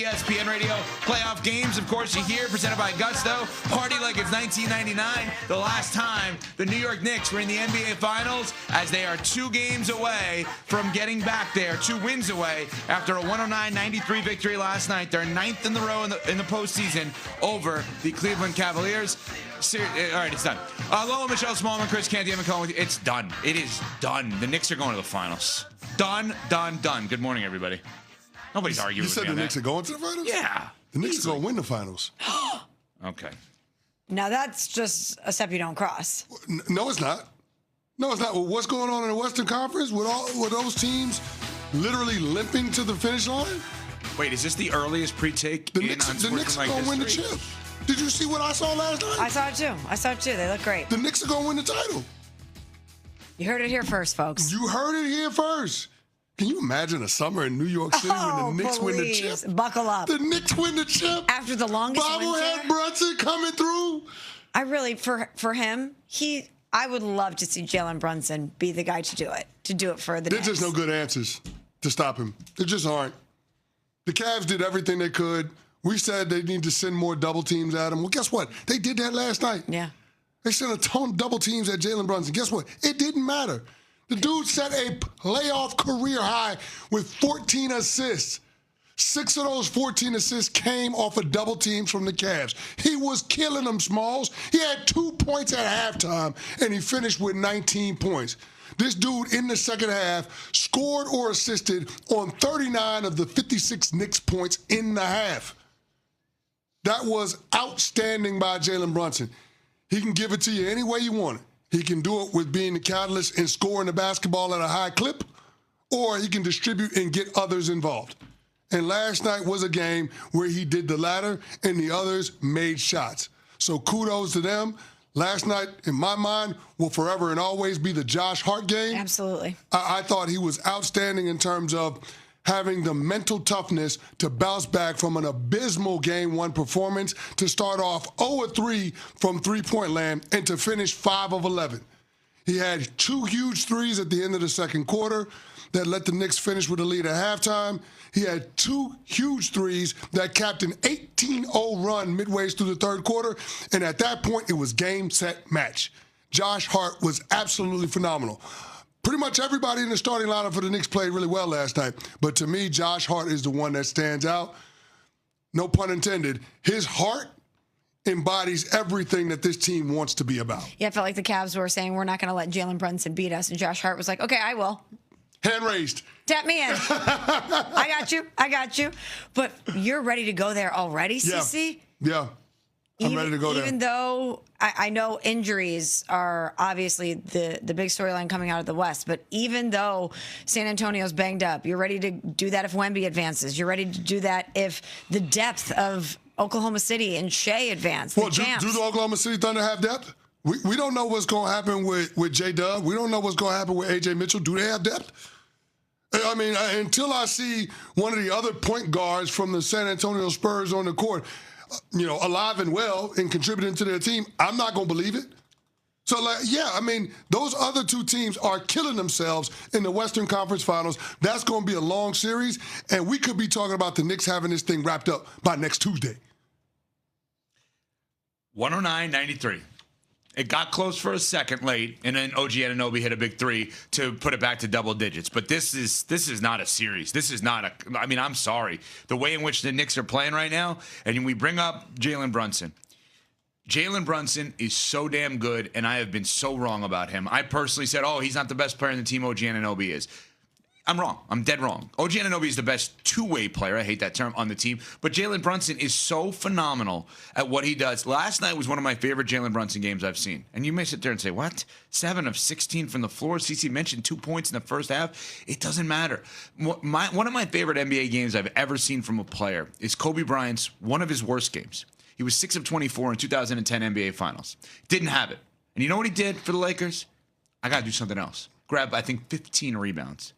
ESPN Radio. Playoff games, of course, you hear, presented by Gusto. Party like it's 1999, the last time the New York Knicks were in the NBA Finals, as they are 2 games away from getting back there, 2 wins away after a 109-93 victory last night. They're 9th in the row in the postseason over the Cleveland Cavaliers. All right, it's done. Lola, Michelle Smallman, Chris Canty, I'm calling with you. It's done. It is done. The Knicks are going to the finals. Done, done, done. Good morning, everybody. Nobody's arguing with me on that. You said the Knicks are going to the finals? Yeah. The Knicks are going to win the finals. Okay. Now, that's just a step you don't cross. No, it's not. No, it's not. What's going on in the Western Conference with those teams literally limping to the finish line? Wait, is this the earliest pre-take? The Knicks are going to win the chip. Did you see what I saw last night? I saw it too. They look great. The Knicks are going to win the title. You heard it here first, folks. You heard it here first. Can you imagine a summer in New York City when the Knicks win the chip? Buckle up. The Knicks win the chip. After the longest Bobblehead winter. Brunson coming through. I really, for him, I would love to see Jalen Brunson be the guy to do it for the Knicks. There's just no good answers to stop him. There just aren't. The Cavs did everything they could. We said they need to send more double teams at him. Well, guess what? They did that last night. Yeah. They sent a ton of double teams at Jalen Brunson. Guess what? It didn't matter. The dude set a playoff career high with 14 assists. 6 of those 14 assists came off of double teams from the Cavs. He was killing them, Smalls. He had 2 points at halftime, and he finished with 19 points. This dude in the second half scored or assisted on 39 of the 56 Knicks points in the half. That was outstanding by Jalen Brunson. He can give it to you any way you want it. He can do it with being the catalyst and scoring the basketball at a high clip, or he can distribute and get others involved. And last night was a game where he did the latter and the others made shots. So kudos to them. Last night, in my mind, will forever and always be the Josh Hart game. Absolutely. I thought he was outstanding in terms of having the mental toughness to bounce back from an abysmal Game 1 performance, to start off 0-3 from three-point land and to finish 5 of 11. He had 2 huge threes at the end of the second quarter that let the Knicks finish with a lead at halftime. He had 2 huge threes that capped an 18-0 run midway through the third quarter, and at that point, it was game, set, match. Josh Hart was absolutely phenomenal. Pretty much everybody in the starting lineup for the Knicks played really well last night. But to me, Josh Hart is the one that stands out. No pun intended. His heart embodies everything that this team wants to be about. Yeah, I felt like the Cavs were saying, we're not going to let Jalen Brunson beat us. And Josh Hart was like, okay, I will. Hand raised. Tap me in. I got you. But you're ready to go there already, CC? Yeah. I'm ready to go there. Even though I know injuries are obviously the big storyline coming out of the West, but even though San Antonio's banged up, you're ready to do that if Wemby advances. You're ready to do that if the depth of Oklahoma City and Shea advance. Well, do the Oklahoma City Thunder have depth? We don't know what's going to happen with J-Dub. We don't know what's going to happen with A.J. Mitchell. Do they have depth? I mean, until I see one of the other point guards from the San Antonio Spurs on the court, alive and well and contributing to their team, I'm not going to believe it. So, those other 2 teams are killing themselves in the Western Conference Finals. That's going to be a long series, and we could be talking about the Knicks having this thing wrapped up by next Tuesday. 109-93. It got close for a second late, and then OG Anunoby hit a big 3 to put it back to double digits. But this is not a series. This is not I'm sorry. The way in which the Knicks are playing right now, and we bring up Jalen Brunson. Jalen Brunson is so damn good, and I have been so wrong about him. I personally said, he's not the best player in the team OG Anunoby is. I'm wrong. I'm dead wrong. OG Anunoby is the best two-way player, I hate that term, on the team. But Jalen Brunson is so phenomenal at what he does. Last night was one of my favorite Jalen Brunson games I've seen. And you may sit there and say, what? 7 of 16 from the floor? CC mentioned 2 points in the first half. It doesn't matter. One of my favorite NBA games I've ever seen from a player is Kobe Bryant's one of his worst games. He was 6 of 24 in 2010 NBA Finals. Didn't have it. And you know what he did for the Lakers? I got to do something else. Grab, I think, 15 rebounds.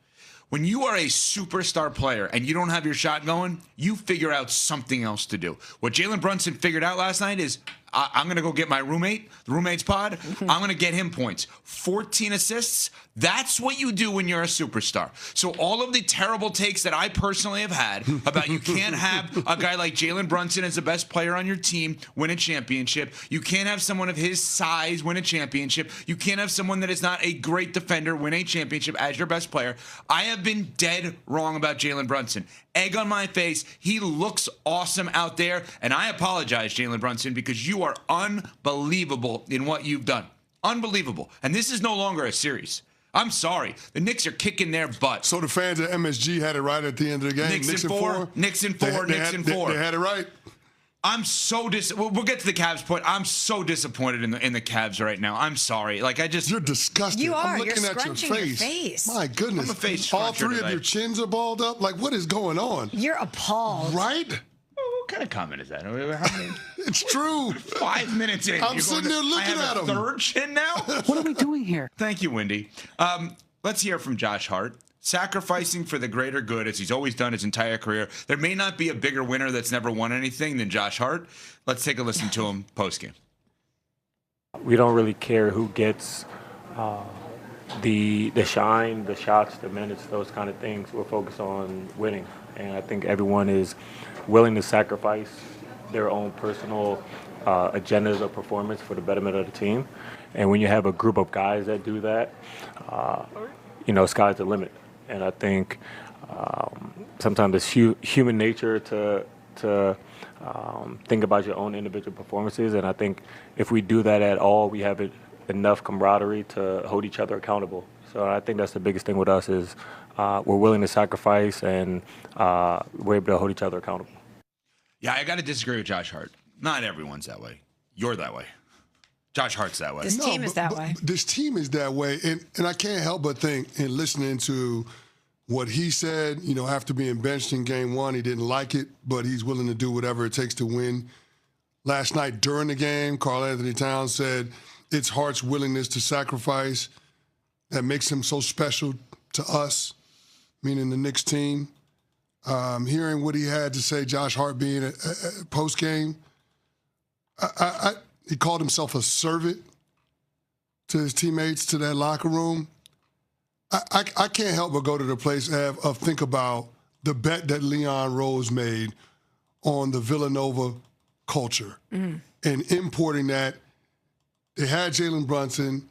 When you are a superstar player and you don't have your shot going, you figure out something else to do. What Jalen Brunson figured out last night is, I'm going to go get my roommate, the roommate's pod. I'm going to get him points. 14 assists. That's what you do when you're a superstar. So all of the terrible takes that I personally have had about you can't have a guy like Jalen Brunson as the best player on your team win a championship. You can't have someone of his size win a championship. You can't have someone that is not a great defender win a championship as your best player. I have been dead wrong about Jalen Brunson. Egg on my face. He looks awesome out there. And I apologize, Jalen Brunson, because you are unbelievable in what you've done. Unbelievable. And this is no longer a series. I'm sorry. The Knicks are kicking their butt. So the fans at MSG had it right at the end of the game. Knicks in four. Knicks in four. Knicks in four. They had it right. I'm so we'll get to the Cavs point. I'm so disappointed in the Cavs right now. I'm sorry. Like You're disgusted. You are. I'm looking You're at your scrunching face. your face. My goodness. I'm a face All scruncher three of today. your chins are balled up. Like, what is going on? You're appalled. Right? What kind of comment is that? How many, It's true. 5 minutes in. I'm you're sitting there looking I have at a him. third chin now? What are we doing here? Thank you, Wendy. Let's hear from Josh Hart. Sacrificing for the greater good, as he's always done his entire career. There may not be a bigger winner that's never won anything than Josh Hart. Let's take a listen to him postgame. We don't really care who gets the shine, the shots, the minutes, those kind of things. We're focused on winning. And I think everyone is willing to sacrifice their own personal agendas of performance for the betterment of the team. And when you have a group of guys that do that, sky's the limit. And I think sometimes it's human nature to think about your own individual performances. And I think if we do that at all, we have enough camaraderie to hold each other accountable. So I think that's the biggest thing with us is we're willing to sacrifice and we're able to hold each other accountable. Yeah, I got to disagree with Josh Hart. Not everyone's that way. You're that way. Josh Hart's that way. This team is that way. This team is that way. And I can't help but think, in listening to what he said, after being benched in game one, he didn't like it, but he's willing to do whatever it takes to win. Last night during the game, Karl-Anthony Towns said it's Hart's willingness to sacrifice that makes him so special to us, meaning the Knicks team. Hearing what he had to say, Josh Hart being a post-game, he called himself a servant to his teammates, to that locker room. I can't help but go to the place of think about the bet that Leon Rose made on the Villanova culture and importing that. They had Jalen Brunson,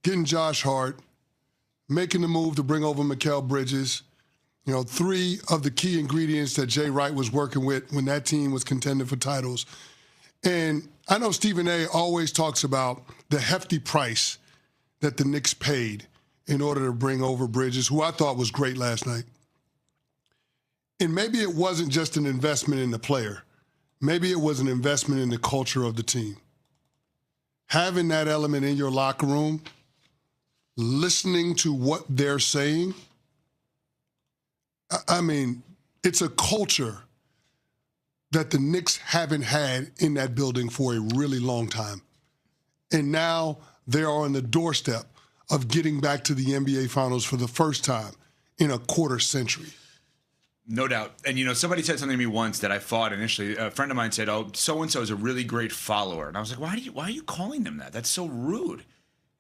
getting Josh Hart, making the move to bring over Mikal Bridges. Three of the key ingredients that Jay Wright was working with when that team was contending for titles. And I know Stephen A. always talks about the hefty price that the Knicks paid in order to bring over Bridges, who I thought was great last night. And maybe it wasn't just an investment in the player. Maybe it was an investment in the culture of the team. Having that element in your locker room, listening to what they're saying, I mean, it's a culture that the Knicks haven't had in that building for a really long time. And now they are on the doorstep of getting back to the NBA Finals for the first time in a quarter century. No doubt. And, somebody said something to me once that I fought initially. A friend of mine said, so-and-so is a really great follower. And I was like, why are you calling them that? That's so rude.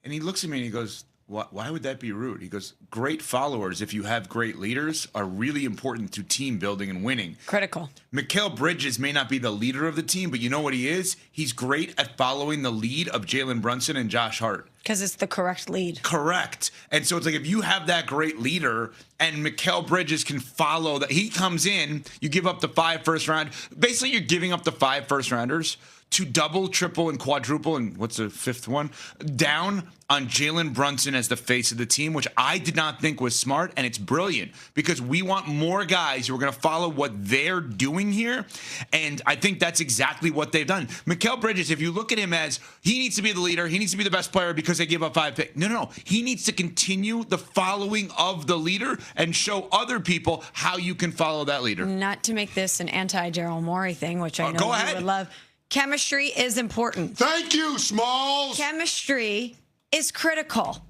And he looks at me and he goes, why would that be rude? He goes, great followers, if you have great leaders, are really important to team building and winning. Critical. Mikal Bridges may not be the leader of the team, but you know what he is? He's great at following the lead of Jalen Brunson and Josh Hart. Because it's the correct lead. Correct. And so it's like if you have that great leader and Mikal Bridges can follow that, he comes in, you give up the 5 first round. Basically, you're giving up the 5 first rounders to double, triple, and quadruple, and what's the 5th one? Down on Jalen Brunson as the face of the team, which I did not think was smart, and it's brilliant because we want more guys who are going to follow what they're doing here, and I think that's exactly what they've done. Mikal Bridges, if you look at him as he needs to be the leader, he needs to be the best player because they give up 5 picks. No. He needs to continue the following of the leader and show other people how you can follow that leader. Not to make this an anti-Daryl Morey thing, which I know you would love. Chemistry is important. Thank you, Smalls. Chemistry is critical.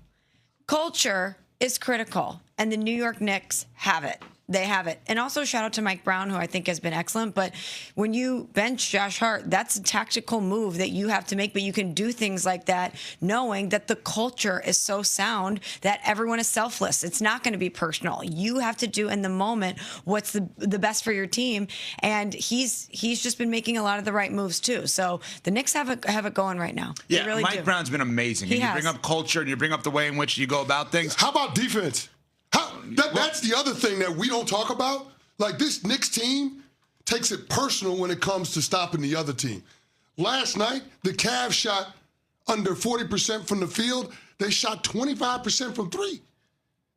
Culture is critical. And the New York Knicks have it. They have it. And also shout out to Mike Brown, who I think has been excellent. But when you bench Josh Hart, that's a tactical move that you have to make. But you can do things like that knowing that the culture is so sound that everyone is selfless. It's not going to be personal. You have to do in the moment what's the best for your team. And he's just been making a lot of the right moves too. So the Knicks have it going right now. Yeah, they really Mike do. Brown's been amazing. And you bring up culture and you bring up the way in which you go about things. How about defense? That's the other thing that we don't talk about. Like, this Knicks team takes it personal when it comes to stopping the other team. Last night, the Cavs shot under 40% from the field. They shot 25% from three.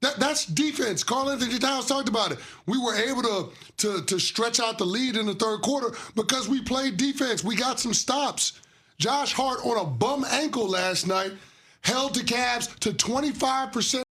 That's defense. Karl-Anthony Towns talked about it. We were able to stretch out the lead in the third quarter because we played defense. We got some stops. Josh Hart on a bum ankle last night held the Cavs to 25%